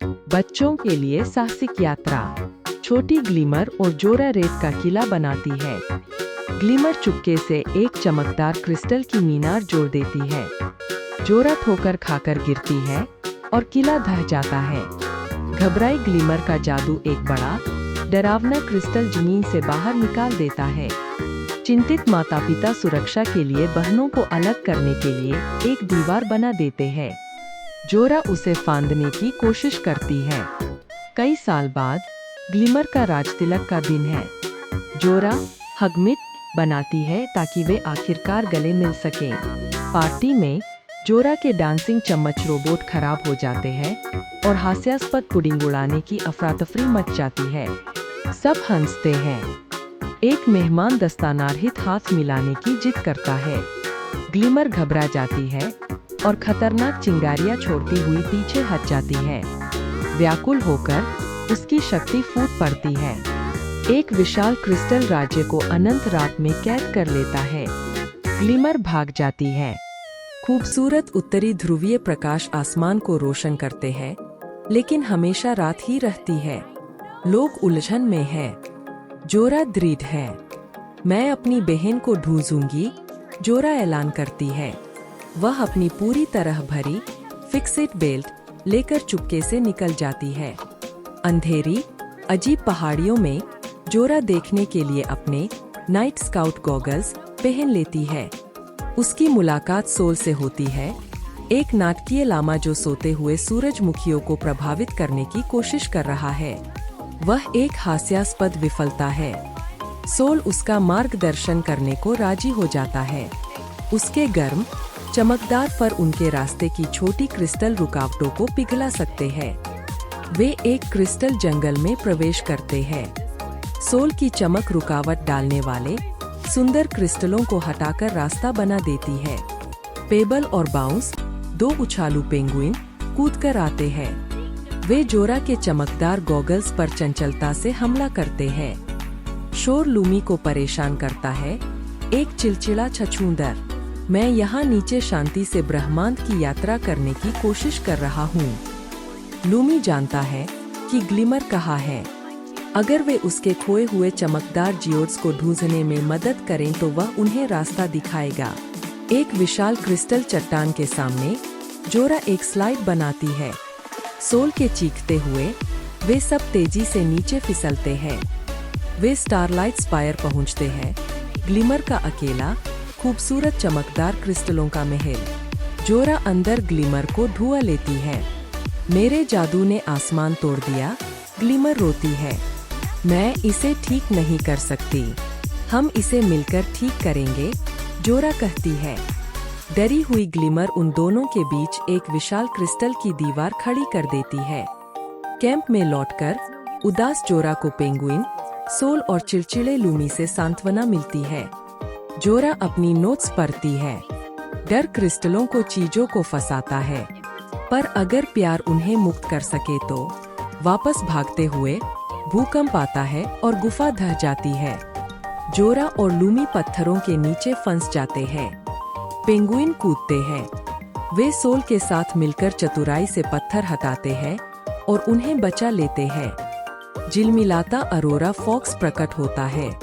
बच्चों के लिए साहसिक यात्रा। छोटी ग्लिमर और जोरा रेत का किला बनाती है। ग्लिमर चुपके से एक चमकदार क्रिस्टल की मीनार जोड़ देती है। जोरा ठोकर खाकर गिरती है और किला ढह जाता है। घबराई ग्लिमर का जादू एक बड़ा डरावना क्रिस्टल जमीन से बाहर निकाल देता है। चिंतित माता पिता सुरक्षा के लिए बहनों को अलग करने के लिए एक दीवार बना देते हैं। जोरा उसे फांदने की कोशिश करती है। कई साल बाद ग्लिमर का राजतिलक का दिन है। जोरा हगमिट बनाती है ताकि वे आखिरकार गले मिल सकें। पार्टी में जोरा के डांसिंग चम्मच रोबोट खराब हो जाते हैं और हास्यास्पद पुडिंग उड़ाने की अफरा-तफरी मच जाती है। सब हंसते हैं। एक मेहमान दस्तानारहित हाथ मिलाने की जिद करता है। ग्लिमर घबरा जाती है और खतरनाक चिंगारियां छोड़ती हुई पीछे हट जाती है। व्याकुल होकर उसकी शक्ति फूट पड़ती है। एक विशाल क्रिस्टल राज्य को अनंत रात में कैद कर लेता है। ग्लिमर भाग जाती है। खूबसूरत उत्तरी ध्रुवीय प्रकाश आसमान को रोशन करते हैं, लेकिन हमेशा रात ही रहती है। लोग उलझन में हैं। जोरा दृढ़ है। मैं अपनी बहन को ढूंढूंगी, जोरा ऐलान करती है। वह अपनी पूरी तरह भरी फिक्सिट बेल्ट लेकर चुपके से निकल जाती है। अंधेरी अजीब पहाड़ियों में जोरा देखने के लिए अपने नाइट स्काउट गॉगल्स पहन लेती है। उसकी मुलाकात सोल से होती है, एक नाटकीय लामा जो सोते हुए सूरजमुखियों को प्रभावित करने की कोशिश कर रहा है। वह एक हास्यास्पद विफलता है। सोल उसका मार्गदर्शन करने को राजी हो जाता है। उसके गर्म चमकदार फर उनके रास्ते की छोटी क्रिस्टल रुकावटों को पिघला सकते हैं। वे एक क्रिस्टल जंगल में प्रवेश करते हैं। सोल की चमक रुकावट डालने वाले सुंदर क्रिस्टलों को हटाकर रास्ता बना देती है। पेबल और बाउंस, दो उछालू पेंगुइन, कूदकर आते हैं। वे जोरा के चमकदार गॉगल्स पर चंचलता से हमला करते हैं। शोर लूमी को परेशान करता है, एक चिलचिला छछूंदर। मैं यहाँ नीचे शांति से ब्रह्मांड की यात्रा करने की कोशिश कर रहा हूँ। लूमी जानता है कि ग्लिमर कहाँ है। अगर वे उसके खोए हुए चमकदार जियोड्स को ढूंढने में मदद करें तो वह उन्हें रास्ता दिखाएगा। एक विशाल क्रिस्टल चट्टान के सामने जोरा एक स्लाइड बनाती है। सोल के चीखते हुए वे सब तेजी से नीचे फिसलते हैं। वे स्टारलाइट स्पायर पहुंचते हैं। ग्लिमर का अकेला खूबसूरत चमकदार क्रिस्टलों का महल। जोरा अंदर ग्लिमर को ढूंढ लेती है। मेरे जादू ने आसमान तोड़ दिया, ग्लिमर रोती है। मैं इसे ठीक नहीं कर सकती। हम इसे मिलकर ठीक करेंगे, जोरा कहती है। डरी हुई ग्लिमर उन दोनों के बीच एक विशाल क्रिस्टल की दीवार खड़ी कर देती है। कैंप में लौटकर उदास जोरा को पेंगुइन, सोल और चिड़चिड़े लूमी से सांत्वना मिलती है। जोरा अपनी नोट्स पढ़ती है। डर क्रिस्टलों को चीजों को फंसाता है, पर अगर प्यार उन्हें मुक्त कर सके तो। वापस भागते हुए भूकंप आता है और गुफा ढह जाती है। जोरा और लूमी पत्थरों के नीचे फंस जाते हैं। पेंगुइन कूदते हैं। वे सोल के साथ मिलकर चतुराई से पत्थर हटाते हैं और उन्हें बचा लेते हैं। झिलमिलाता अरोरा फॉक्स प्रकट होता है।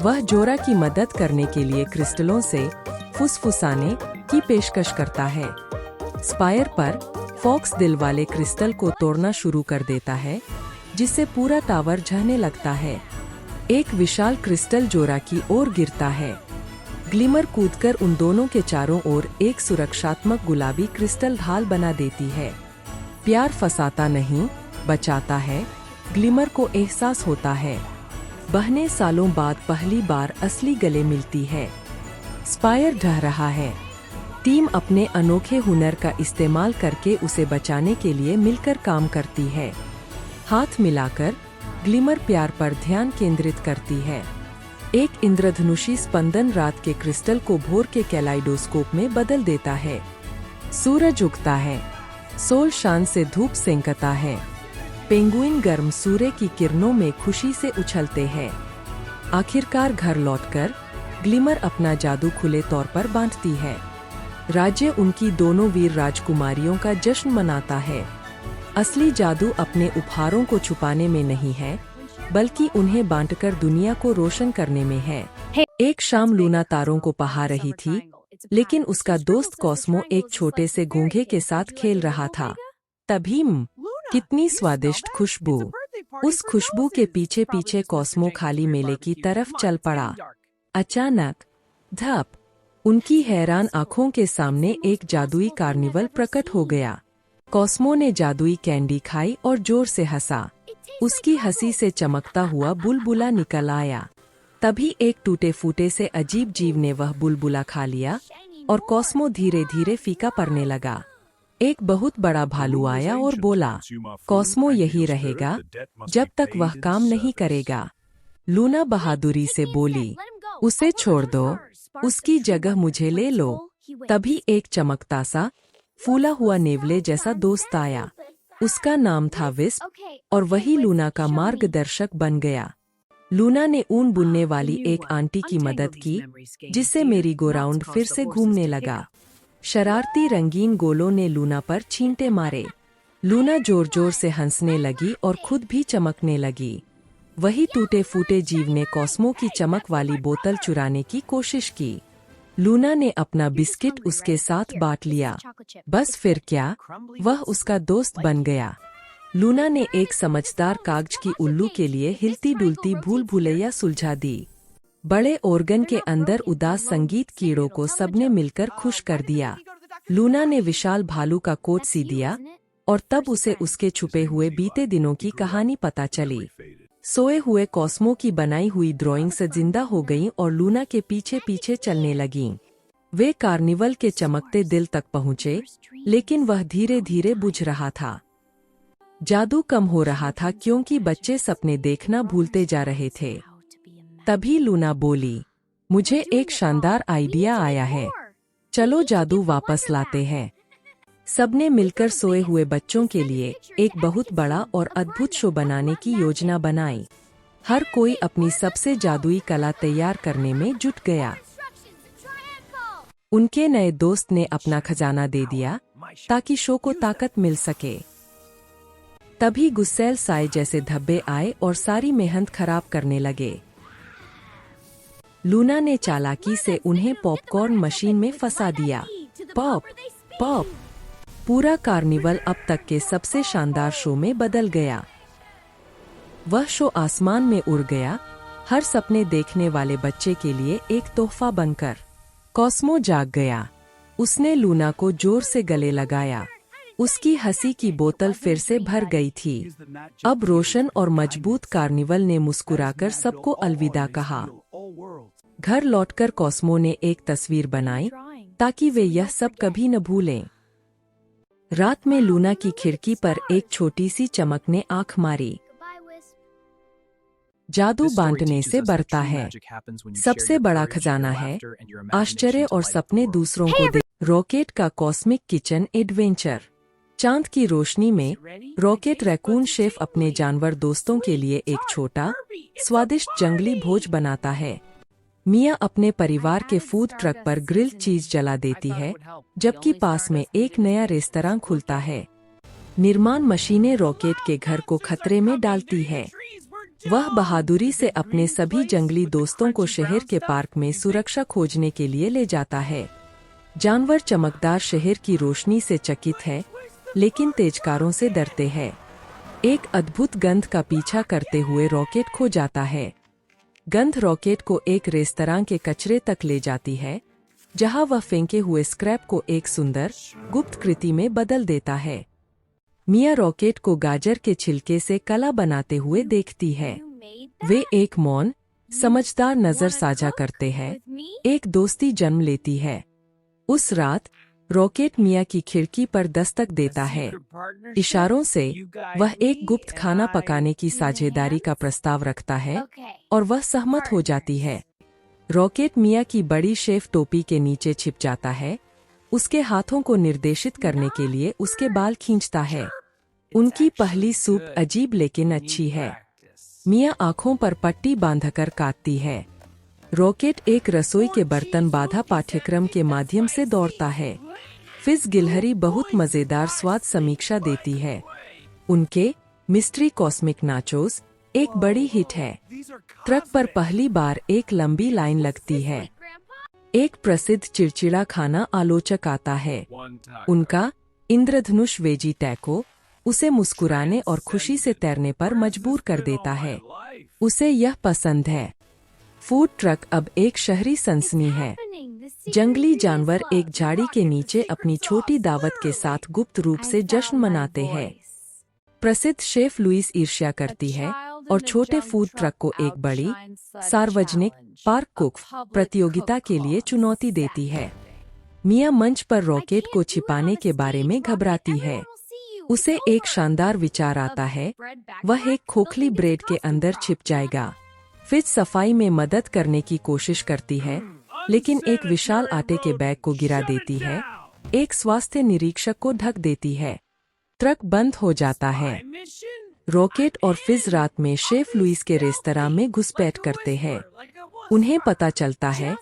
वह जोरा की मदद करने के लिए क्रिस्टलों से फुसफुसाने की पेशकश करता है। स्पायर पर फॉक्स दिल वाले क्रिस्टल को तोड़ना शुरू कर देता है, जिससे पूरा टावर ढहने लगता है। एक विशाल क्रिस्टल जोरा की ओर गिरता है। ग्लिमर कूदकर उन दोनों के चारों ओर एक सुरक्षात्मक गुलाबी क्रिस्टल ढाल बना देती है। प्यार फंसाता नहीं, बचाता है, ग्लिमर को एहसास होता है। बहनें सालों बाद पहली बार असली गले मिलती है। स्पायर ढह रहा है। टीम अपने अनोखे हुनर का इस्तेमाल करके उसे बचाने के लिए मिलकर काम करती है। हाथ मिलाकर ग्लिमर प्यार पर ध्यान केंद्रित करती है। एक इंद्रधनुषी स्पंदन रात के क्रिस्टल को भोर के कैलाइडोस्कोप में बदल देता है। सूरज उगता है। सोल शान से धूप सेंकता है। पेंगुइन गर्म सूर्य की किरणों में खुशी से उछलते हैं। आखिरकार घर लौटकर ग्लिमर अपना जादू खुले तौर पर बांटती है। राज्य उनकी दोनों वीर राजकुमारियों का जश्न मनाता है। असली जादू अपने उपहारों को छुपाने में नहीं है, बल्कि उन्हें बांटकर दुनिया को रोशन करने में है। एक शाम लूना तारों को पहा रही थी, लेकिन उसका दोस्त कॉस्मो एक छोटे से घोंघे के साथ खेल रहा था। तभी कितनी स्वादिष्ट खुशबू! उस खुशबू के पीछे पीछे कॉस्मो खाली मेले की तरफ चल पड़ा। अचानक धप, उनकी हैरान आंखों के सामने एक जादुई कार्निवल प्रकट हो गया। कॉस्मो ने जादुई कैंडी खाई और जोर से हंसा। उसकी हंसी से चमकता हुआ बुलबुला निकल आया। तभी एक टूटे फूटे से अजीब जीव ने वह बुलबुला खा लिया और कॉस्मो धीरे धीरे फीका पड़ने लगा। एक बहुत बड़ा भालू आया और बोला, कॉस्मो यही रहेगा जब तक वह काम नहीं करेगा। लूना बहादुरी से बोली, उसे छोड़ दो, उसकी जगह मुझे ले लो। तभी एक चमकता सा फूला हुआ नेवले जैसा दोस्त आया। उसका नाम था विस्प और वही लूना का मार्गदर्शक बन गया। लूना ने ऊन बुनने वाली एक आंटी की मदद की, जिससे मेरी गोराउंड फिर से घूमने लगा। शरारती रंगीन गोलों ने लूना पर छींटे मारे। लूना जोर जोर से हंसने लगी और खुद भी चमकने लगी। वही टूटे फूटे जीव ने कॉस्मो की चमक वाली बोतल चुराने की कोशिश की। लूना ने अपना बिस्किट उसके साथ बांट लिया। बस फिर क्या, वह उसका दोस्त बन गया। लूना ने एक समझदार कागज की उल्लू के लिए हिलती डुलती भूल भुलैया सुलझा दी। बड़े ऑर्गन के अंदर उदास संगीत कीड़ों को सबने मिलकर खुश कर दिया। लूना ने विशाल भालू का कोट सी दिया और तब उसे उसके छुपे हुए बीते दिनों की कहानी पता चली। सोए हुए कॉस्मो की बनाई हुई ड्राइंग से जिंदा हो गईं और लूना के पीछे पीछे चलने लगीं। वे कार्निवल के चमकते दिल तक पहुँचे, लेकिन वह धीरे धीरे बुझ रहा था। जादू कम हो रहा था क्योंकि बच्चे सपने देखना भूलते जा रहे थे। तभी लूना बोली, मुझे एक शानदार आइडिया आया है, चलो जादू वापस लाते हैं। सबने मिलकर सोए हुए बच्चों के लिए एक बहुत बड़ा और अद्भुत शो बनाने की योजना बनाई। हर कोई अपनी सबसे जादुई कला तैयार करने में जुट गया। उनके नए दोस्त ने अपना खजाना दे दिया ताकि शो को ताकत मिल सके। तभी गुस्सैल साए जैसे धब्बे आए और सारी मेहनत खराब करने लगे। लूना ने चालाकी से उन्हें पॉपकॉर्न मशीन में फंसा दिया। पॉप पॉप, पूरा कार्निवल अब तक के सबसे शानदार शो में बदल गया। वह शो आसमान में उड़ गया, हर सपने देखने वाले बच्चे के लिए एक तोहफा बनकर। कॉस्मो जाग गया। उसने लूना को जोर से गले लगाया। उसकी हंसी की बोतल फिर से भर गई थी। अब रोशन और मजबूत कार्निवल ने मुस्कुराकर सबको अलविदा कहा। घर लौटकर कॉस्मो ने एक तस्वीर बनाई ताकि वे यह सब कभी न भूलें। रात में लूना की खिड़की पर एक छोटी सी चमक ने आंख मारी। जादू बांटने से बढ़ता है। सबसे बड़ा खजाना है आश्चर्य और सपने दूसरों को दे। रॉकेट का कॉस्मिक किचन एडवेंचर। चांद की रोशनी में रॉकेट रैकून शेफ अपने जानवर दोस्तों के लिए एक छोटा स्वादिष्ट जंगली भोज बनाता है। मिया अपने परिवार के फूड ट्रक पर ग्रिल्ड चीज जला देती है, जबकि पास में एक नया रेस्तरां खुलता है। निर्माण मशीनें रॉकेट के घर को खतरे में डालती है। वह बहादुरी से अपने सभी जंगली दोस्तों को शहर के पार्क में सुरक्षा खोजने के लिए ले जाता है। जानवर चमकदार शहर की रोशनी से चकित है, लेकिन तेजकारों से डरते हैं। एक अद्भुत गंध का पीछा करते हुए रॉकेट खो जाता है। गंध रॉकेट को एक रेस्तरां के कचरे तक ले जाती है, जहां वह फेंके हुए स्क्रैप को एक सुंदर गुप्त कृति में बदल देता है। मिया रॉकेट को गाजर के छिलके से कला बनाते हुए देखती है। वे एक मौन समझदार नजर साझा करते हैं। एक दोस्ती जन्म लेती है। उस रात रॉकेट मिया की खिड़की पर दस्तक देता है। इशारों से वह एक गुप्त खाना पकाने की साझेदारी का प्रस्ताव रखता है और वह सहमत हो जाती है। रॉकेट मिया की बड़ी शेफ टोपी के नीचे छिप जाता है। उसके हाथों को निर्देशित करने के लिए उसके बाल खींचता है। उनकी पहली सूप अजीब लेकिन अच्छी है। मिया आंखों पर पट्टी बांधकर काटती है। रॉकेट एक रसोई के बर्तन बाधा पाठ्यक्रम के माध्यम से दौड़ता है। फिज गिलहरी बहुत मजेदार स्वाद समीक्षा देती है। उनके मिस्ट्री कॉस्मिक नाचोस एक बड़ी हिट है। ट्रक पर पहली बार एक लंबी लाइन लगती है। एक प्रसिद्ध चिड़चिड़ा खाना आलोचक आता है। उनका इंद्रधनुष वेजी टैको उसे मुस्कुराने और खुशी से तैरने पर मजबूर कर देता है। उसे यह पसंद है। फूड ट्रक अब एक शहरी सनसनी है। जंगली जानवर एक झाड़ी के नीचे अपनी छोटी दावत के साथ गुप्त रूप से जश्न मनाते हैं। प्रसिद्ध शेफ लुइस ईर्ष्या करती है और छोटे फूड ट्रक को एक बड़ी सार्वजनिक पार्क कुक प्रतियोगिता के लिए चुनौती देती है। मिया मंच पर रॉकेट को छिपाने के बारे में घबराती है। उसे एक शानदार विचार आता है, वह एक खोखली ब्रेड के अंदर छिप जाएगा। फिज सफाई में मदद करने की कोशिश करती है, लेकिन एक विशाल आटे के बैग को गिरा देती है, एक स्वास्थ्य निरीक्षक को ढक देती है। ट्रक बंद हो जाता है। रॉकेट और फिज रात में शेफ लुइस के रेस्तरां में घुसपैठ करते हैं। उन्हें पता चलता है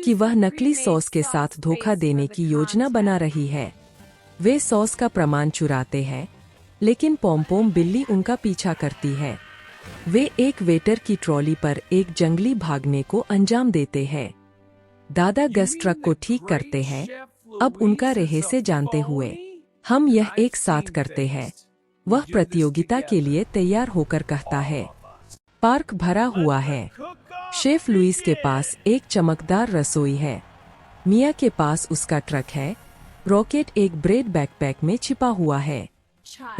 कि वह नकली सॉस के साथ धोखा देने की योजना बना रही है। वे सॉस का प्रमाण चुराते हैं, लेकिन पॉम-पॉम बिल्ली उनका पीछा करती है। वे एक वेटर की ट्रॉली पर एक जंगली भागने को अंजाम देते हैं। दादा गस ट्रक को ठीक करते हैं। अब उनका रहस्य जानते हुए हम यह एक साथ करते हैं। वह प्रतियोगिता के लिए तैयार होकर कहता है, पार्क भरा हुआ है। शेफ लुइस के पास एक चमकदार रसोई है। मिया के पास उसका ट्रक है। रॉकेट एक ब्रेड बैकपैक में छिपा हुआ है।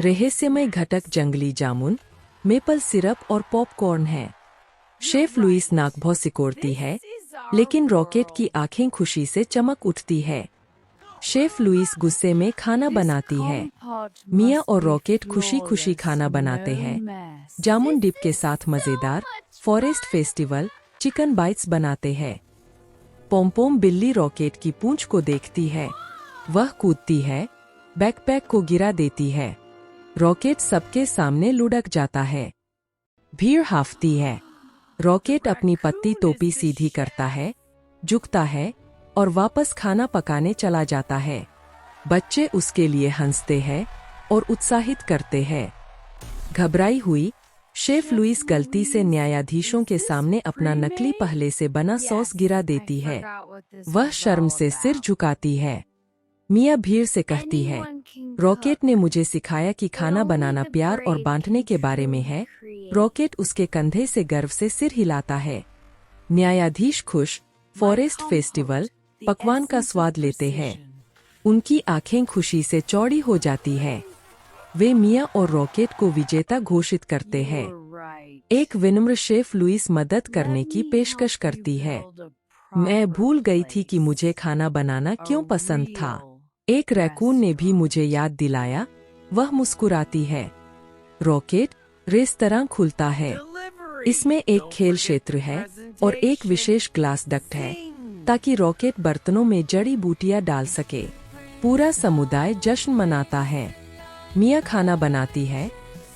रहस्यमय घटक जंगली जामुन, मेपल सिरप और पॉपकॉर्न है। शेफ लुइस नाक भौं सिकोड़ती है, लेकिन रॉकेट की आंखें खुशी से चमक उठती है। शेफ लुइस गुस्से में खाना बनाती है। मिया और रॉकेट खुशी खुशी खाना बनाते हैं। जामुन डिप के साथ मजेदार फॉरेस्ट फेस्टिवल चिकन बाइट्स बनाते हैं। पॉम-पॉम बिल्ली रॉकेट की पूंछ को देखती है। वह कूदती है, बैकपैक को गिरा देती है। रॉकेट सबके सामने लुढ़क जाता है। भीड़ हाफती है। रॉकेट अपनी पत्ती टोपी सीधी करता है, झुकता है और वापस खाना पकाने चला जाता है। बच्चे उसके लिए हंसते हैं और उत्साहित करते हैं। घबराई हुई शेफ लुइस गलती से न्यायाधीशों के सामने अपना नकली पहले से बना सॉस गिरा देती है। वह शर्म से सिर झुकाती है। मिया भीड़ से कहती है, रॉकेट ने मुझे सिखाया कि खाना बनाना प्यार और बांटने के बारे में है। रॉकेट उसके कंधे से गर्व से सिर हिलाता है। न्यायाधीश खुश फॉरेस्ट फेस्टिवल पकवान का स्वाद लेते हैं। उनकी आंखें खुशी से चौड़ी हो जाती है। वे मिया और रॉकेट को विजेता घोषित करते हैं। एक विनम्र शेफ लुइस मदद करने की पेशकश करती है। मैं भूल गई थी कि मुझे खाना बनाना क्यों पसंद था। एक रैकून ने भी मुझे याद दिलाया। वह मुस्कुराती है। रॉकेट रेस्तरां खुलता है। इसमें एक खेल क्षेत्र है और एक विशेष ग्लास डक्ट है, ताकि रॉकेट बर्तनों में जड़ी बूटियां डाल सके। पूरा समुदाय जश्न मनाता है। मिया खाना बनाती है,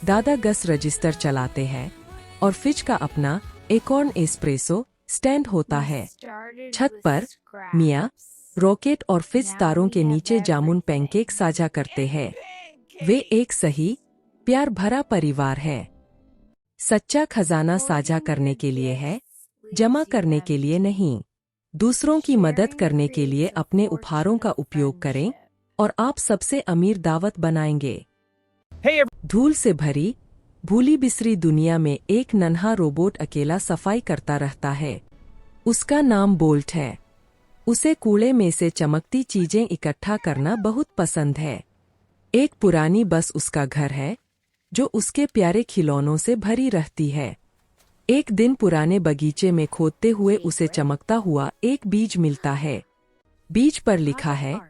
दादा गस रजिस्टर चलाते हैं और फिज का अपना एकॉर्न एस्प्रेसो स्टैंड होता है। छत पर मिया, रॉकेट और फिज तारों के नीचे जामुन पैनकेक साझा करते हैं। वे एक सही प्यार भरा परिवार है। सच्चा खजाना साझा करने के लिए है, जमा करने के लिए नहीं। दूसरों की मदद करने के लिए अपने उपहारों का उपयोग करें और आप सबसे अमीर दावत बनाएंगे। धूल से भरी भूली बिसरी दुनिया में एक नन्हा रोबोट अकेला सफाई करता रहता है। उसका नाम बोल्ट है। उसे कूड़े में से चमकती चीजें इकट्ठा करना बहुत पसंद है। एक पुरानी बस उसका घर है, जो उसके प्यारे खिलौनों से भरी रहती है। एक दिन पुराने बगीचे में खोदते हुए उसे चमकता हुआ एक बीज मिलता है। बीज पर लिखा है,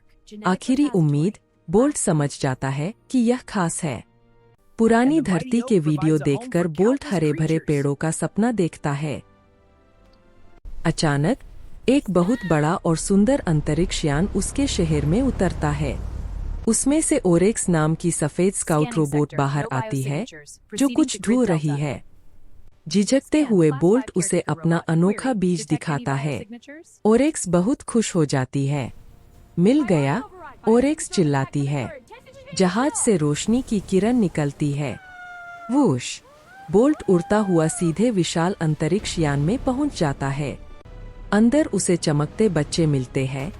आखिरी उम्मीद। बोल्ट समझ जाता है कि यह खास है। पुरानी धरती के वीडियो देखकर बोल्ट हरे भरे पेड़ों का सपना देखता है। अचानक एक बहुत बड़ा और सुंदर अंतरिक्ष यान उसके शहर में उतरता है। उसमें से ओरेक्स नाम की सफेद स्काउट रोबोट बाहर आती है, जो कुछ ढूंढ रही है। झिझकते हुए बोल्ट उसे अपना अनोखा बीज दिखाता है। ओरेक्स बहुत खुश हो जाती है। मिल गया, ओरेक्स चिल्लाती है। जहाज से रोशनी की किरण निकलती है। वूश! बोल्ट उड़ता हुआ सीधे विशाल अंतरिक्ष यान में पहुंच जाता है। अंदर उसे चमकते बच्चे मिलते हैं,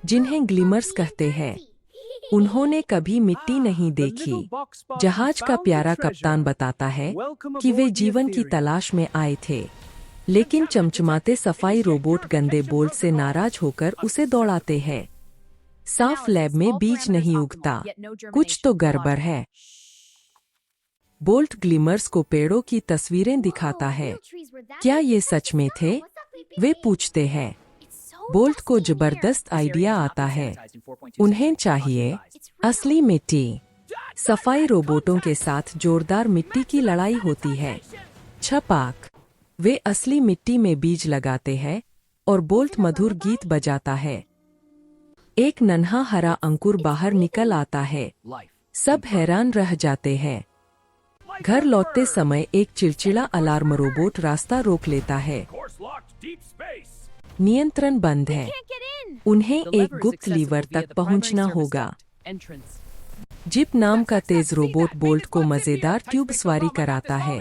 जिन्हें ग्लिमर्स कहते हैं। उन्होंने कभी मिट्टी नहीं देखी। जहाज का प्यारा कप्तान बताता है कि वे जीवन की तलाश में आए थे, लेकिन चमचमाते सफाई रोबोट गंदे बोल्ट से नाराज होकर उसे दौड़ाते हैं। साफ लैब में बीज नहीं उगता, कुछ तो गड़बड़ है। बोल्ट ग्लिमर्स को पेड़ों की तस्वीरें दिखाता है। क्या ये सच में थे? वे पूछते हैं। बोल्ट को जबरदस्त आइडिया आता है। उन्हें चाहिए असली मिट्टी। सफाई रोबोटों के साथ जोरदार मिट्टी की लड़ाई होती है। छपाक! वे असली मिट्टी में बीज लगाते हैं और बोल्ट मधुर गीत बजाता है। एक नन्हा हरा अंकुर बाहर निकल आता है। सब हैरान रह जाते हैं। घर लौटते समय एक चिड़चिड़ा अलार्म रोबोट रास्ता रोक लेता है। नियंत्रण बंद है। उन्हें एक गुप्त लीवर तक पहुंचना होगा। जिप नाम का तेज रोबोट बोल्ट को मजेदार ट्यूब सवारी कराता है।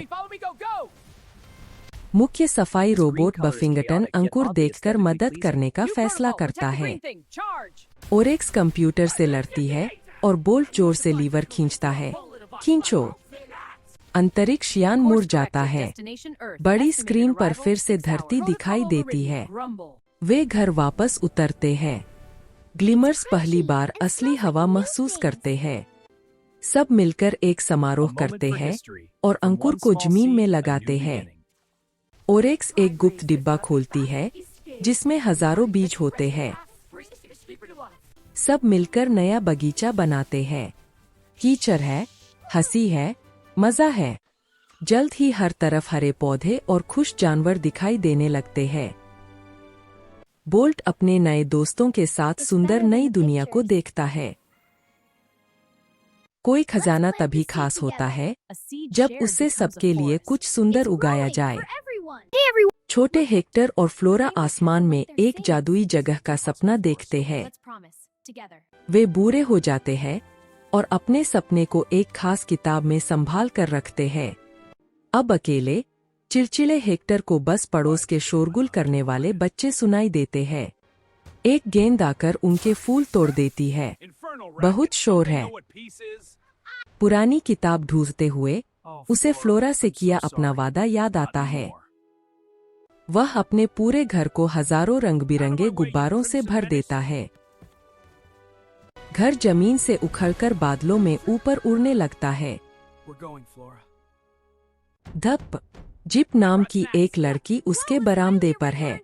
मुख्य सफाई रोबोट बफिंगटन अंकुर देखकर मदद करने का फैसला करता है। ओरेक्स कंप्यूटर से लड़ती है और बोल्ट जोर से लीवर खींचता है। खींचो! अंतरिक्ष यान मुड़ जाता है। बड़ी स्क्रीन पर फिर से धरती दिखाई देती है। वे घर वापस उतरते हैं। ग्लिमर्स पहली बार असली हवा महसूस करते हैं। सब मिलकर एक समारोह करते हैं और अंकुर को जमीन में लगाते हैं। ओरेक्स एक गुप्त डिब्बा खोलती है, जिसमें हजारों बीज होते हैं। सब मिलकर नया बगीचा बनाते हैं। कीचड़ है, हंसी है, मजा है। जल्द ही हर तरफ हरे पौधे और खुश जानवर दिखाई देने लगते हैं। बोल्ट अपने नए दोस्तों के साथ सुंदर नई दुनिया को देखता है। कोई खजाना तभी खास होता है जब उससे सबके लिए कुछ सुंदर उगाया जाए। छोटे हेक्टर और फ्लोरा आसमान में एक जादुई जगह का सपना देखते हैं। वे बूढ़े हो जाते हैं और अपने सपने को एक खास किताब में संभाल कर रखते हैं। अब अकेले चिड़चिड़े हेक्टर को बस पड़ोस के शोरगुल करने वाले बच्चे सुनाई देते हैं। एक गेंद आकर उनके फूल तोड़ देती है। बहुत शोर है। पुरानी किताब ढूंढते हुए उसे फ्लोरा से किया अपना वादा याद आता है। वह अपने पूरे घर को हजारों रंग बिरंगे गुब्बारों से भर देता है। घर जमीन से उखड़कर बादलों में ऊपर उड़ने लगता है। धप! जिप नाम की एक लड़की उसके बरामदे पर है।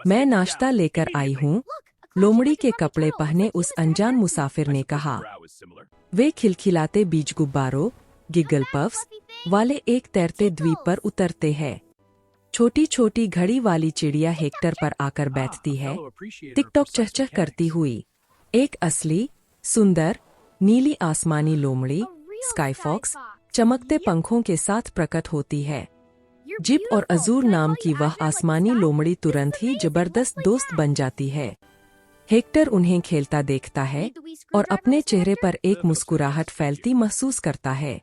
मैं नाश्ता लेकर आई हूँ, लोमड़ी के कपड़े पहने उस अनजान मुसाफिर ने कहा। वे खिलखिलाते बीज गुब्बारों, गिगल पफ्स वाले एक तैरते द्वीप पर उतरते हैं। छोटी छोटी घड़ी वाली चिड़िया हेक्टर पर आकर बैठती है, टिकटॉक चहचह करती हुई। एक असली, सुंदर, नीली आसमानी लोमड़ी, स्काई फॉक्स, चमकते पंखों के साथ प्रकट होती है। जिप और अजूर नाम की वह आसमानी लोमड़ी तुरंत ही जबरदस्त दोस्त बन जाती है। हेक्टर उन्हें खेलता देखता है और अपने चेहरे पर एक मुस्कुराहट फैलती महसूस करता है।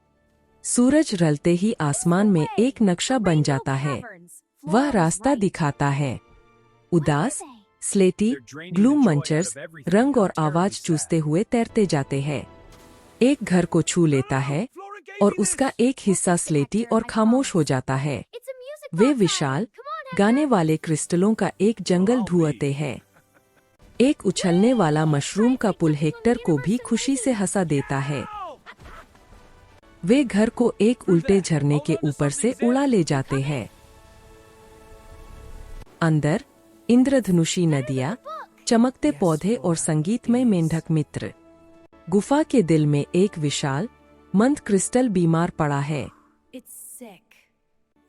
सूरज ढलते ही आसमान में एक नक्शा बन जाता है। वह रास्ता दिखाता है। उदास, स्लेटी, ग्लूम मंचर्स रंग और आवाज चूसते हुए तैरते जाते हैं। एक घर को छू लेता है और उसका एक हिस्सा स्लेटी और खामोश हो जाता है। वे विशाल, गाने वाले क्रिस्टलों का एक जंगल ढूंढते हैं। एक उछलने वाला मशरूम का पुल हेक्टर को भी खुशी से हंसा देता है। वे घर को एक उल्टे झरने के ऊपर से उड़ा ले जाते हैं। अंदर इंद्रधनुषी नदियाँ, चमकते पौधे और संगीतमय मेंढक मित्र। गुफा के दिल में एक विशाल, मंद क्रिस्टल बीमार पड़ा है।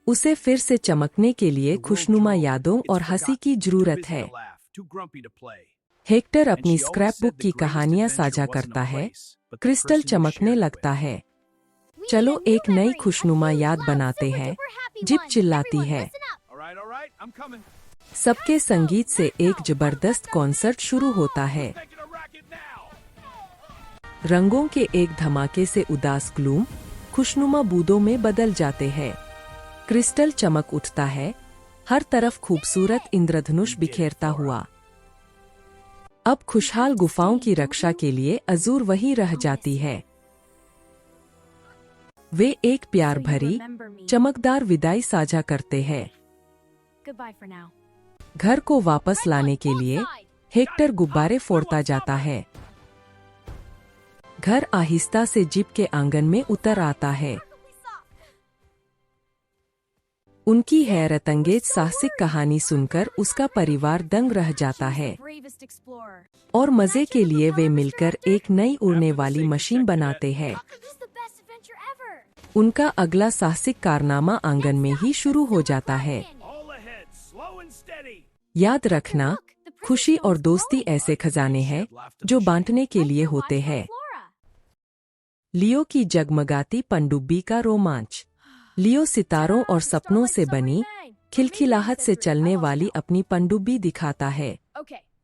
उसे फिर से चमकने के लिए खुशनुमा यादों और हंसी की जरूरत है। हेक्टर अपनी स्क्रैपबुक की कहानियां साझा करता है। क्रिस्टल चमकने लगता है। चलो एक नई खुशनुमा याद बनाते हैं। जिप चिल्लाती है। सबके संगीत से एक जबरदस्त कॉन्सर्ट शुरू होता है। रंगों के एक धमाके से उदास ग्लूम खुशनुमा बूंदों में बदल जाते हैं। क्रिस्टल चमक उठता है, हर तरफ खूबसूरत इंद्रधनुष बिखेरता हुआ। अब खुशहाल गुफाओं की रक्षा के लिए अजूर वहीं रह जाती है। वे एक प्यार भरी, चमकदार विदाई साझा करते हैं। घर को वापस लाने के लिए हेक्टर गुब्बारे फोड़ता जाता है। घर आहिस्ता से जीप के आंगन में उतर आता है। उनकी हैरतअंगेज साहसिक कहानी सुनकर उसका परिवार दंग रह जाता है और मजे के लिए वे मिलकर एक नई उड़ने वाली मशीन बनाते हैं। उनका अगला साहसिक कारनामा आंगन में ही शुरू हो जाता है। याद रखना, खुशी और दोस्ती ऐसे खजाने हैं जो बांटने के लिए होते हैं। लियो की जगमगाती पनडुब्बी का रोमांच। लियो सितारों और सपनों से बनी, खिलखिलाहट से चलने वाली अपनी पनडुब्बी दिखाता है।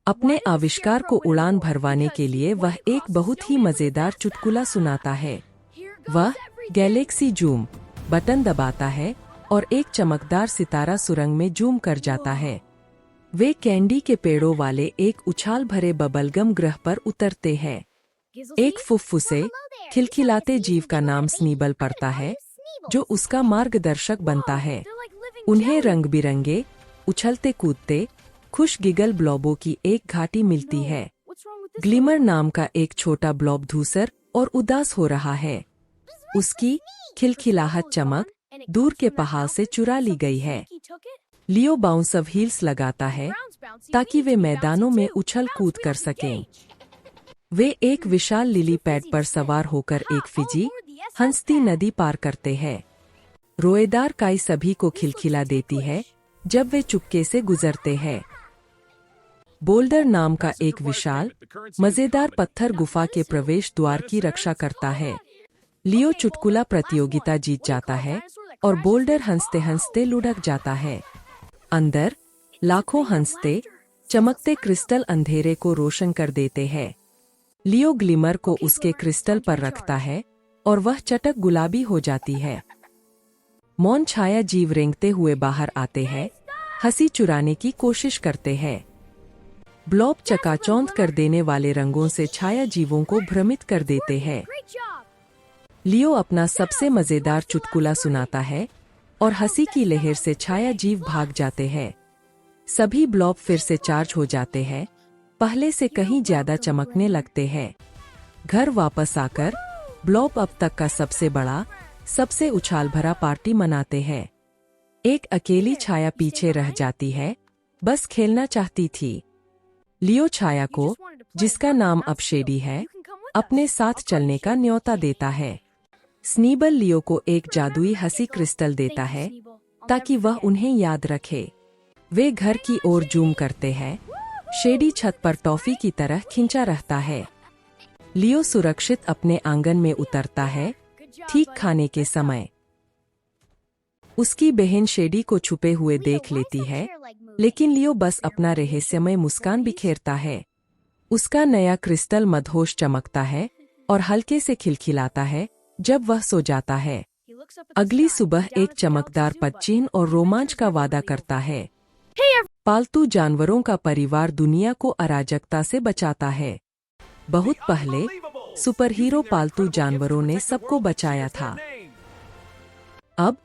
अपने आविष्कार को उड़ान भरवाने के लिए वह एक बहुत ही मजेदार चुटकुला सुनाता है। वह गैलेक्सी जूम बटन दबाता है और एक चमकदार सितारा सुरंग में जूम कर जाता है। वे कैंडी के पेड़ों वाले एक उछाल भरे बबलगम ग्रह पर उतरते हैं। एक फुफ्फुसे खिलखिलाते जीव का नाम स्नीबल पड़ता है, जो उसका मार्गदर्शक बनता है। उन्हें रंग बिरंगे, उछलते कूदते, खुश गिगल ब्लॉबों की एक घाटी मिलती है। ग्लिमर नाम का एक छोटा ब्लॉब धूसर और उदास हो रहा है। उसकी खिलखिलाहट चमक दूर के पहाड़ से चुरा ली गई है। लियो बाउंस ऑफ हील्स लगाता है ताकि वे मैदानों में उछल कूद कर सकें। वे एक विशाल लिली पैड पर सवार होकर एक फिजी हंसती नदी पार करते हैं। रोएदार काई सभी को खिलखिला देती है जब वे चुपके से गुजरते हैं। बोल्डर नाम का एक विशाल, मजेदार पत्थर गुफा के प्रवेश द्वार की रक्षा करता है। लियो चुटकुला प्रतियोगिता जीत जाता है और बोल्डर हंसते हंसते लुढ़क जाता है। अंदर लाखों हंसते, चमकते क्रिस्टल अंधेरे को रोशन कर देते हैं। लियो ग्लिमर को उसके क्रिस्टल पर रखता है और वह चटक गुलाबी हो जाती है। मौन छाया जीव रेंगते हुए बाहर आते हैं, हंसी चुराने की कोशिश करते हैं। ब्लॉब चकाचौंध कर देने वाले रंगों से छाया जीवों को भ्रमित कर देते हैं। लियो अपना सबसे मजेदार चुटकुला सुनाता है और हंसी की लहर से छाया जीव भाग जाते हैं। सभी ब्लॉब फिर से चार्ज हो जाते हैं, पहले से कहीं ज्यादा चमकने लगते हैं। घर वापस आकर ब्लॉब अब तक का सबसे बड़ा, सबसे उछाल भरा पार्टी मनाते हैं। एक अकेली छाया पीछे रह जाती है, बस खेलना चाहती थी। लियो छाया को, जिसका नाम अब शेडी है, अपने साथ चलने का न्योता देता है। स्नीबल लियो को एक जादुई हंसी क्रिस्टल देता है ताकि वह उन्हें याद रखे। वे घर की ओर जूम करते हैं। शेडी छत पर टॉफी की तरह खिंचा रहता है। लियो सुरक्षित अपने आंगन में उतरता है, ठीक खाने के समय। उसकी बहन शेडी को छुपे हुए देख लेती है, लेकिन लियो बस अपना रहस्यमय मुस्कान बिखेरता है। उसका नया क्रिस्टल मदहोश चमकता है और हल्के से खिलखिलाता है जब वह सो जाता है। अगली सुबह एक चमकदार पदचिन्ह और रोमांच का वादा करता है। पालतू जानवरों का परिवार दुनिया को अराजकता से बचाता है। बहुत पहले सुपरहीरो पालतू जानवरों ने सबको बचाया था। अब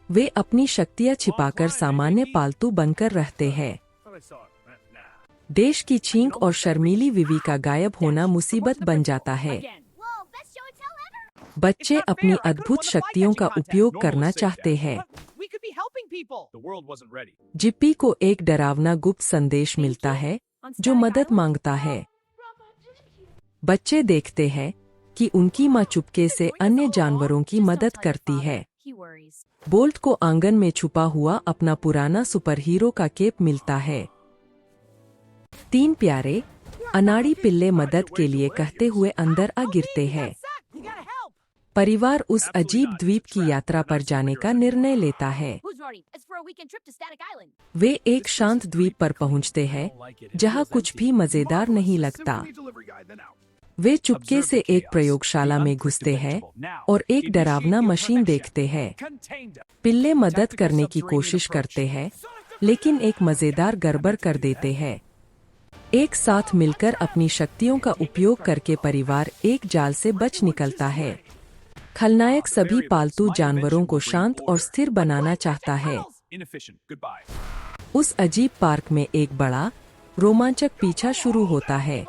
वे अपनी शक्तियां छिपाकर सामान्य पालतू बनकर रहते हैं। देश की छींक और शर्मीली विवी का गायब होना मुसीबत बन जाता है। बच्चे अपनी अद्भुत शक्तियों का उपयोग करना चाहते हैं। जिप्पी को एक डरावना गुप्त संदेश मिलता है जो मदद मांगता है। बच्चे देखते हैं कि उनकी मां चुपके से अन्य जानवरों की मदद करती है। बोल्ट को आंगन में छुपा हुआ अपना पुराना सुपरहीरो का केप मिलता है। तीन प्यारे अनाड़ी पिल्ले मदद के लिए कहते हुए अंदर आ गिरते हैं। परिवार उस अजीब द्वीप की यात्रा पर जाने का निर्णय लेता है। वे एक शांत द्वीप पर पहुंचते हैं, जहां कुछ भी मजेदार नहीं लगता। वे चुपके से एक प्रयोगशाला में घुसते हैं और एक डरावना मशीन देखते हैं। पिल्ले मदद करने की कोशिश करते हैं, लेकिन एक मजेदार गड़बड़ कर देते हैं। एक साथ मिलकर अपनी शक्तियों का उपयोग करके परिवार एक जाल से बच निकलता है। खलनायक सभी पालतू जानवरों को शांत और स्थिर बनाना चाहता है। उस अजीब पार्क में एक बड़ा रोमांचक पीछा शुरू होता है।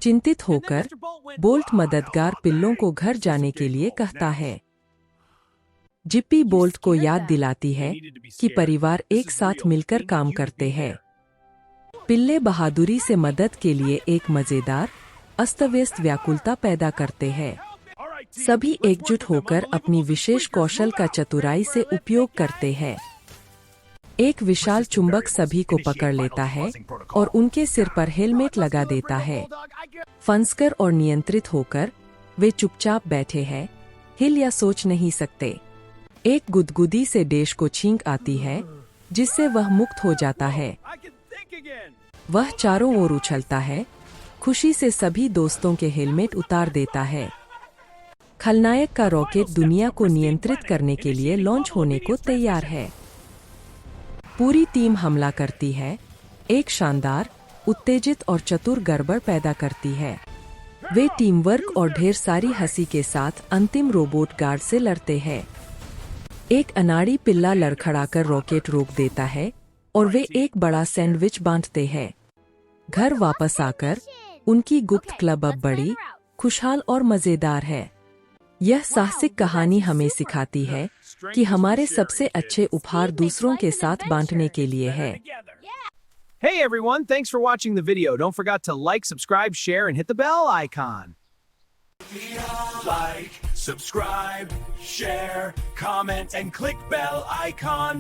चिंतित होकर बोल्ट मददगार पिल्लों को घर जाने के लिए कहता है। जिप्पी बोल्ट को याद दिलाती है कि परिवार एक साथ मिलकर काम करते हैं। पिल्ले बहादुरी से मदद के लिए एक मजेदार अस्त-व्यस्त व्याकुलता पैदा करते हैं। सभी एकजुट होकर अपनी विशेष कौशल का चतुराई से उपयोग करते हैं। एक विशाल चुंबक सभी को पकड़ लेता है और उनके सिर पर हेलमेट लगा देता है। फंसकर और नियंत्रित होकर वे चुपचाप बैठे हैं, हिल या सोच नहीं सकते। एक गुदगुदी से डैश को छींक आती है, जिससे वह मुक्त हो जाता है। वह चारों ओर उछलता है, खुशी से सभी दोस्तों के हेलमेट उतार देता है। खलनायक का रॉकेट दुनिया को नियंत्रित करने के लिए लॉन्च होने को तैयार है। पूरी टीम हमला करती है, एक शानदार, उत्तेजित और चतुर गड़बड़ पैदा करती है। वे टीम वर्क और ढेर सारी हंसी के साथ अंतिम रोबोट गार्ड से लड़ते हैं। एक अनाड़ी पिल्ला लड़खड़ाकर रॉकेट रोक देता है और वे एक बड़ा सैंडविच बांटते हैं। घर वापस आकर उनकी गुप्त क्लब अब बड़ी, खुशहाल और मजेदार है। यह साहसिक कहानी हमें सिखाती है कि हमारे सबसे अच्छे उपहार दूसरों के साथ बांटने के लिए है। Hey everyone, thanks for watching the video. Don't forget to like, subscribe, share, and hit the bell icon. Like, subscribe, share, comment, and click bell icon.